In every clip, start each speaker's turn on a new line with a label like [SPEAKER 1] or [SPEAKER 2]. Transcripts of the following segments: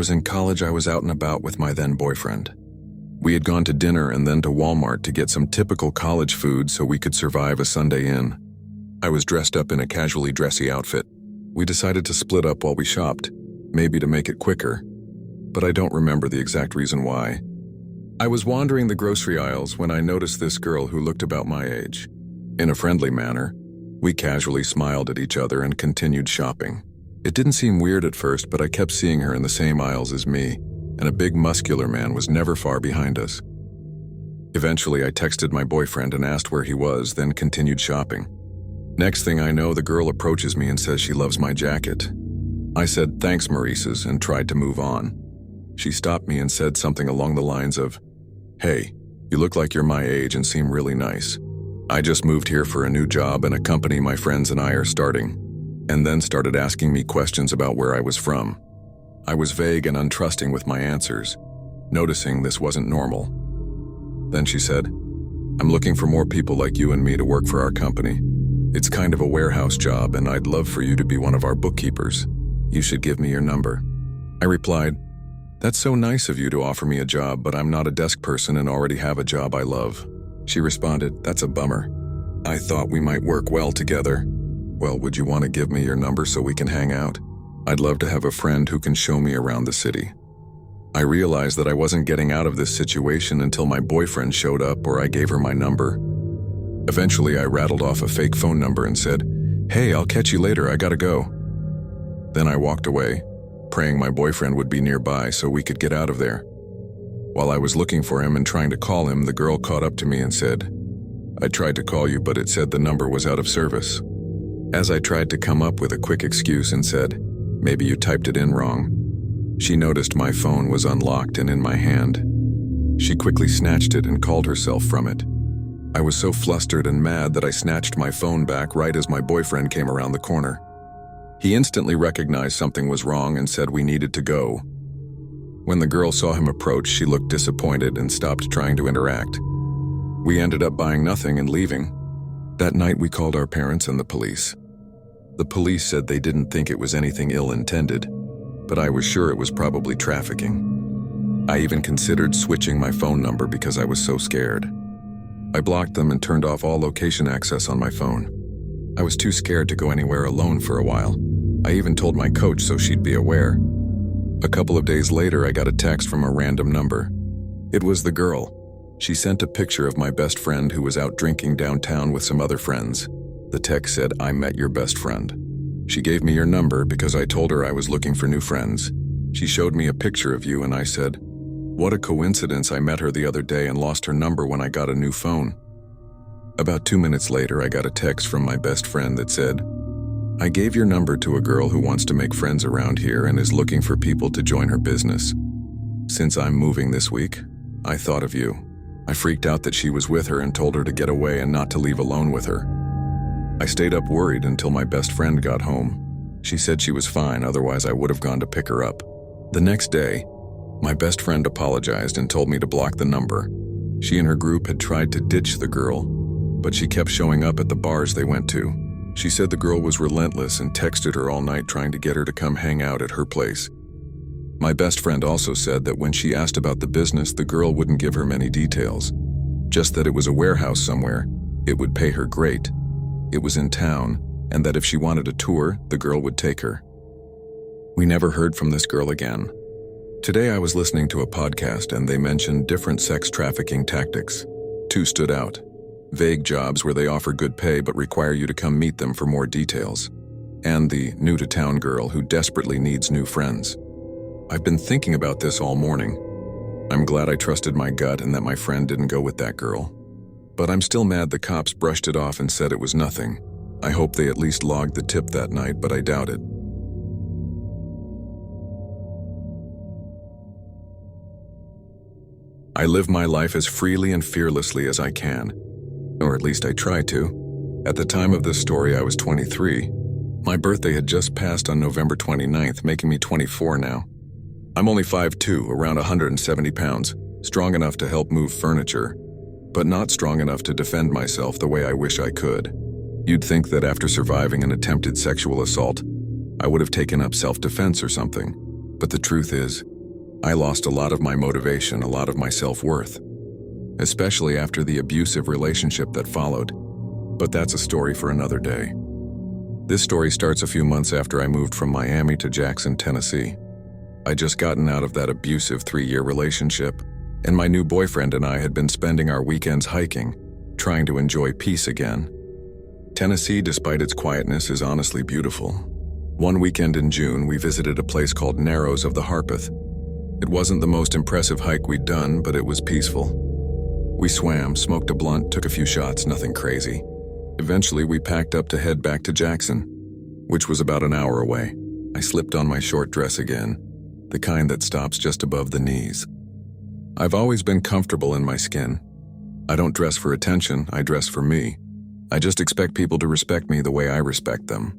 [SPEAKER 1] was in college, I was out and about with my then boyfriend. We had gone to dinner and then to Walmart to get some typical college food so we could survive a Sunday in. I was dressed up in a casually dressy outfit. We decided to split up while we shopped, maybe to make it quicker, but I don't remember the exact reason why. I was wandering the grocery aisles when I noticed this girl who looked about my age. In a friendly manner, we casually smiled at each other and continued shopping. It didn't seem weird at first, but I kept seeing her in the same aisles as me, and a big muscular man was never far behind us. Eventually, I texted my boyfriend and asked where he was, then continued shopping. Next thing I know, the girl approaches me and says she loves my jacket. I said, "Thanks, Maurice's," and tried to move on. She stopped me and said something along the lines of, "Hey, you look like you're my age and seem really nice. I just moved here for a new job and a company my friends and I are starting," and then started asking me questions about where I was from. I was vague and untrusting with my answers, noticing this wasn't normal. Then she said, "I'm looking for more people like you and me to work for our company. It's kind of a warehouse job and I'd love for you to be one of our bookkeepers. You should give me your number." I replied, "That's so nice of you to offer me a job, but I'm not a desk person and already have a job I love." She responded, "That's a bummer. I thought we might work well together. Well, would you want to give me your number so we can hang out? I'd love to have a friend who can show me around the city." I realized that I wasn't getting out of this situation until my boyfriend showed up or I gave her my number. Eventually, I rattled off a fake phone number and said, "Hey, I'll catch you later, I gotta go." Then I walked away, praying my boyfriend would be nearby so we could get out of there. While I was looking for him and trying to call him, the girl caught up to me and said, "I tried to call you, but it said the number was out of service." As I tried to come up with a quick excuse and said, "Maybe you typed it in wrong," she noticed my phone was unlocked and in my hand. She quickly snatched it and called herself from it. I was so flustered and mad that I snatched my phone back right as my boyfriend came around the corner. He instantly recognized something was wrong and said we needed to go. When the girl saw him approach, she looked disappointed and stopped trying to interact. We ended up buying nothing and leaving. That night we called our parents and the police. The police said they didn't think it was anything ill-intended, but I was sure it was probably trafficking. I even considered switching my phone number because I was so scared. I blocked them and turned off all location access on my phone. I was too scared to go anywhere alone for a while. I even told my coach so she'd be aware. A couple of days later, I got a text from a random number. It was the girl. She sent a picture of my best friend who was out drinking downtown with some other friends. The text said, "I met your best friend." She gave me your number because I told her I was looking for new friends. She showed me a picture of you and I said, "What a coincidence, I met her the other day and lost her number when I got a new phone." About 2 minutes later, I got a text from my best friend that said, "I gave your number to a girl who wants to make friends around here and is looking for people to join her business. Since I'm moving this week, I thought of you." I freaked out that she was with her and told her to get away and not to leave alone with her. I stayed up worried until my best friend got home. She said she was fine, otherwise I would have gone to pick her up. The next day, my best friend apologized and told me to block the number. She and her group had tried to ditch the girl, but she kept showing up at the bars they went to. She said the girl was relentless and texted her all night trying to get her to come hang out at her place. My best friend also said that when she asked about the business, the girl wouldn't give her many details, just that it was a warehouse somewhere, it would pay her great, it was in town, and that if she wanted a tour, the girl would take her. We never heard from this girl again. Today I was listening to a podcast and they mentioned different sex trafficking tactics. Two stood out. Vague jobs where they offer good pay but require you to come meet them for more details. And the new-to-town girl who desperately needs new friends. I've been thinking about this all morning. I'm glad I trusted my gut and that my friend didn't go with that girl. But I'm still mad the cops brushed it off and said it was nothing. I hope they at least logged the tip that night, but I doubt it. I live my life as freely and fearlessly as I can. Or at least I try to. At the time of this story, I was 23. My birthday had just passed on November 29th, making me 24 now. I'm only 5'2", around 170 pounds, strong enough to help move furniture, but not strong enough to defend myself the way I wish I could. You'd think that after surviving an attempted sexual assault, I would have taken up self-defense or something. But the truth is, I lost a lot of my motivation, a lot of my self-worth, especially after the abusive relationship that followed. But that's a story for another day. This story starts a few months after I moved from Miami to Jackson, Tennessee. I'd just gotten out of that abusive 3-year relationship, and my new boyfriend and I had been spending our weekends hiking, trying to enjoy peace again. Tennessee, despite its quietness, is honestly beautiful. One weekend in June, we visited a place called Narrows of the Harpeth. It wasn't the most impressive hike we'd done, but it was peaceful. We swam, smoked a blunt, took a few shots, nothing crazy. Eventually, we packed up to head back to Jackson, which was about an hour away. I slipped on my short dress again, the kind that stops just above the knees. I've always been comfortable in my skin. I don't dress for attention, I dress for me. I just expect people to respect me the way I respect them.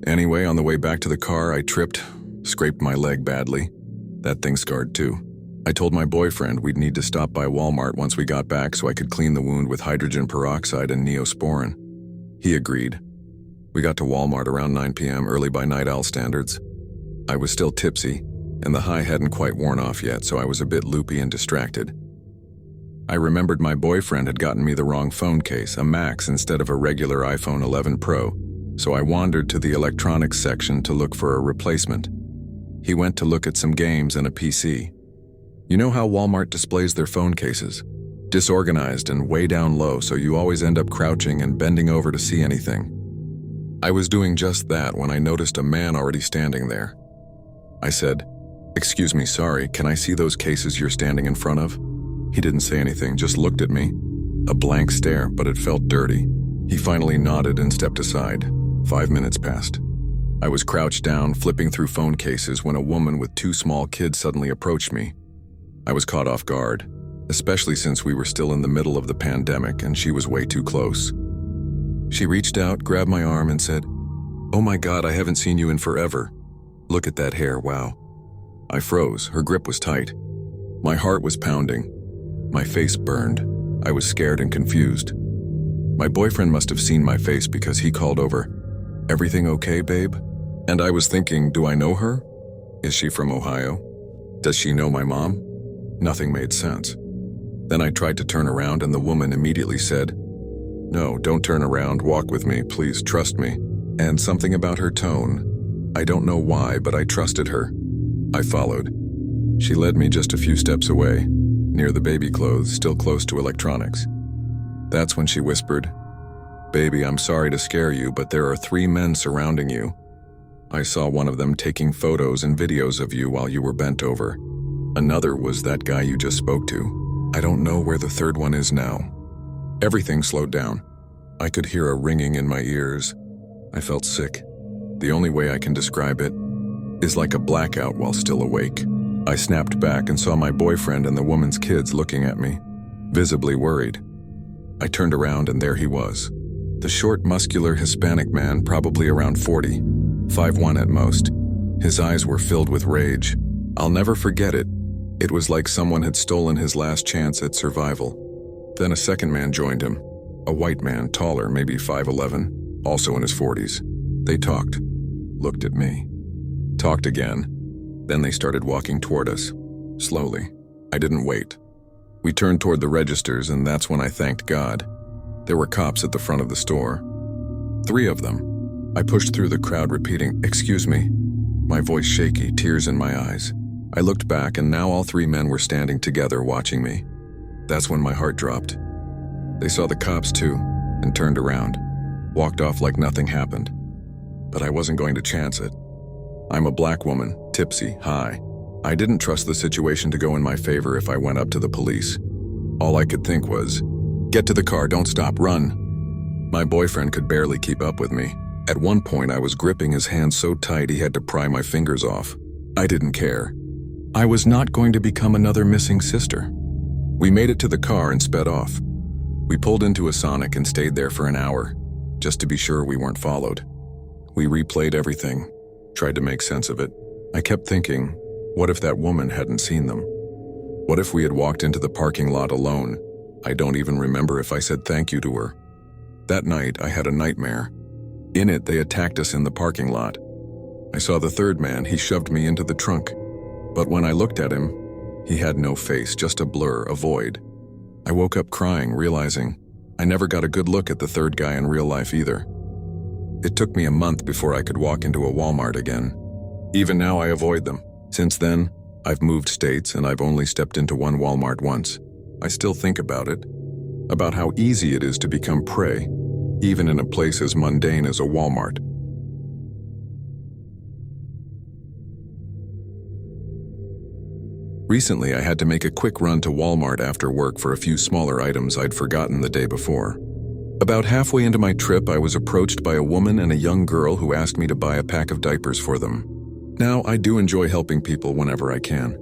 [SPEAKER 1] Anyway, on the way back to the car, I tripped, scraped my leg badly. That thing scarred too. I told my boyfriend we'd need to stop by Walmart once we got back so I could clean the wound with hydrogen peroxide and neosporin. He agreed. We got to Walmart around 9 p.m., early by night owl standards. I was still tipsy, and the high hadn't quite worn off yet, so I was a bit loopy and distracted. I remembered my boyfriend had gotten me the wrong phone case, a Max instead of a regular iPhone 11 Pro, so I wandered to the electronics section to look for a replacement. He went to look at some games and a PC. You know how Walmart displays their phone cases? Disorganized and way down low, so you always end up crouching and bending over to see anything. I was doing just that when I noticed a man already standing there. I said, "Excuse me, sorry, can I see those cases you're standing in front of?" He didn't say anything, just looked at me. A blank stare, but it felt dirty. He finally nodded and stepped aside. 5 minutes passed. I was crouched down, flipping through phone cases when a woman with 2 small kids suddenly approached me. I was caught off guard, especially since we were still in the middle of the pandemic and she was way too close. She reached out, grabbed my arm and said, "Oh my God, I haven't seen you in forever. Look at that hair, wow." I froze, her grip was tight. My heart was pounding. My face burned. I was scared and confused. My boyfriend must have seen my face because he called over, "Everything okay, babe?" And I was thinking, do I know her? Is she from Ohio? Does she know my mom? Nothing made sense. Then I tried to turn around and the woman immediately said, "No, don't turn around, walk with me, please, trust me." And something about her tone. I don't know why, but I trusted her. I followed. She led me just a few steps away, near the baby clothes, still close to electronics. That's when she whispered, "Baby, I'm sorry to scare you, but there are 3 men surrounding you. I saw one of them taking photos and videos of you while you were bent over. Another was that guy you just spoke to. I don't know where the third one is now." Everything slowed down. I could hear a ringing in my ears. I felt sick. The only way I can describe it is like a blackout while still awake. I snapped back and saw my boyfriend and the woman's kids looking at me, visibly worried. I turned around and there he was. The short, muscular Hispanic man, probably around 40, 5'1" at most. His eyes were filled with rage. I'll never forget it. It was like someone had stolen his last chance at survival. Then a second man joined him. A white man, taller, maybe 5'11", also in his 40s. They talked, looked at me, talked again. Then they started walking toward us, slowly. I didn't wait. We turned toward the registers, and that's when I thanked God. There were cops at the front of the store. 3 of them. I pushed through the crowd repeating, "Excuse me," my voice shaky, tears in my eyes. I looked back, and now all 3 men were standing together watching me. That's when my heart dropped. They saw the cops too, and turned around, walked off like nothing happened. But I wasn't going to chance it. I'm a black woman, tipsy, high. I didn't trust the situation to go in my favor if I went up to the police. All I could think was, "Get to the car, don't stop, run." My boyfriend could barely keep up with me. At one point, I was gripping his hand so tight he had to pry my fingers off. I didn't care. I was not going to become another missing sister. We made it to the car and sped off. We pulled into a Sonic and stayed there for an hour, just to be sure we weren't followed. We replayed everything, tried to make sense of it. I kept thinking, what if that woman hadn't seen them? What if we had walked into the parking lot alone? I don't even remember if I said thank you to her. That night, I had a nightmare. In it, they attacked us in the parking lot. I saw the third man, he shoved me into the trunk. But when I looked at him, he had no face, just a blur, a void. I woke up crying, realizing I never got a good look at the third guy in real life either. It took me a month before I could walk into a Walmart again. Even now I avoid them. Since then, I've moved states and I've only stepped into one Walmart once. I still think about it, about how easy it is to become prey, even in a place as mundane as a Walmart. Recently, I had to make a quick run to Walmart after work for a few smaller items I'd forgotten the day before. About halfway into my trip, I was approached by a woman and a young girl who asked me to buy a pack of diapers for them. Now, I do enjoy helping people whenever I can,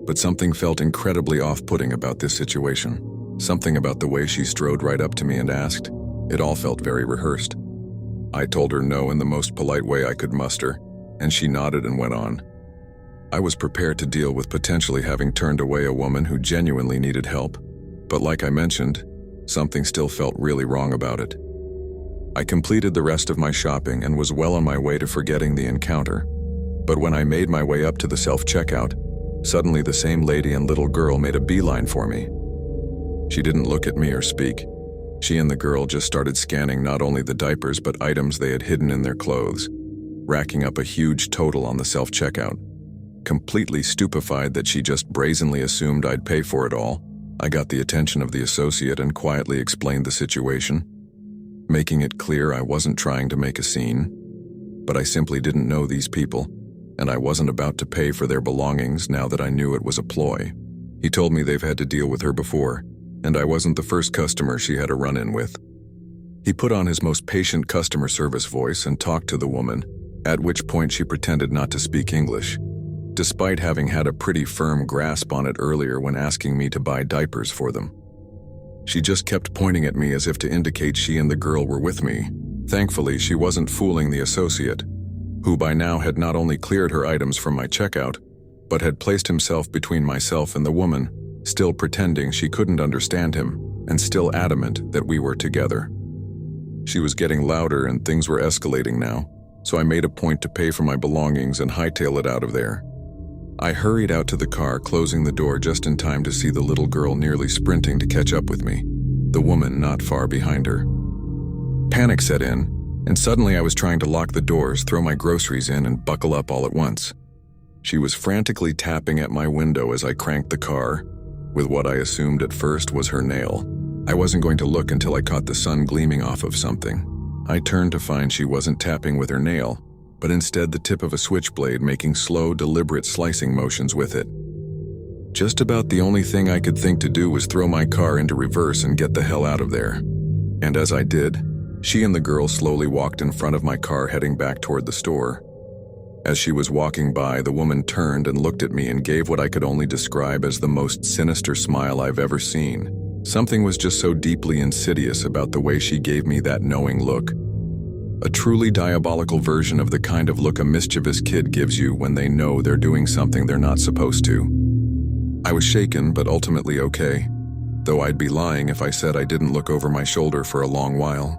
[SPEAKER 1] but something felt incredibly off-putting about this situation. Something about the way she strode right up to me and asked. It all felt very rehearsed. I told her no in the most polite way I could muster, and she nodded and went on. I was prepared to deal with potentially having turned away a woman who genuinely needed help, but like I mentioned, something still felt really wrong about it. I completed the rest of my shopping and was well on my way to forgetting the encounter, but when I made my way up to the self-checkout, suddenly the same lady and little girl made a beeline for me. She didn't look at me or speak. She and the girl just started scanning not only the diapers but items they had hidden in their clothes, racking up a huge total on the self-checkout. Completely stupefied that she just brazenly assumed I'd pay for it all, I got the attention of the associate and quietly explained the situation, making it clear I wasn't trying to make a scene, but I simply didn't know these people, and I wasn't about to pay for their belongings now that I knew it was a ploy. He told me they've had to deal with her before, and I wasn't the first customer she had a run-in with. He put on his most patient customer service voice and talked to the woman, at which point she pretended not to speak English, despite having had a pretty firm grasp on it earlier when asking me to buy diapers for them. She just kept pointing at me as if to indicate she and the girl were with me. Thankfully, she wasn't fooling the associate, who by now had not only cleared her items from my checkout, but had placed himself between myself and the woman, still pretending she couldn't understand him, and still adamant that we were together. She was getting louder and things were escalating now, so I made a point to pay for my belongings and hightail it out of there. I hurried out to the car, closing the door just in time to see the little girl nearly sprinting to catch up with me, the woman not far behind her. Panic set in, and suddenly I was trying to lock the doors, throw my groceries in, and buckle up all at once. She was frantically tapping at my window as I cranked the car, with what I assumed at first was her nail. I wasn't going to look until I caught the sun gleaming off of something. I turned to find she wasn't tapping with her nail, but instead the tip of a switchblade making slow, deliberate slicing motions with it. Just about the only thing I could think to do was throw my car into reverse and get the hell out of there. And as I did, she and the girl slowly walked in front of my car heading back toward the store. As she was walking by, the woman turned and looked at me and gave what I could only describe as the most sinister smile I've ever seen. Something was just so deeply insidious about the way she gave me that knowing look. A truly diabolical version of the kind of look a mischievous kid gives you when they know they're doing something they're not supposed to. I was shaken, but ultimately okay, though I'd be lying if I said I didn't look over my shoulder for a long while.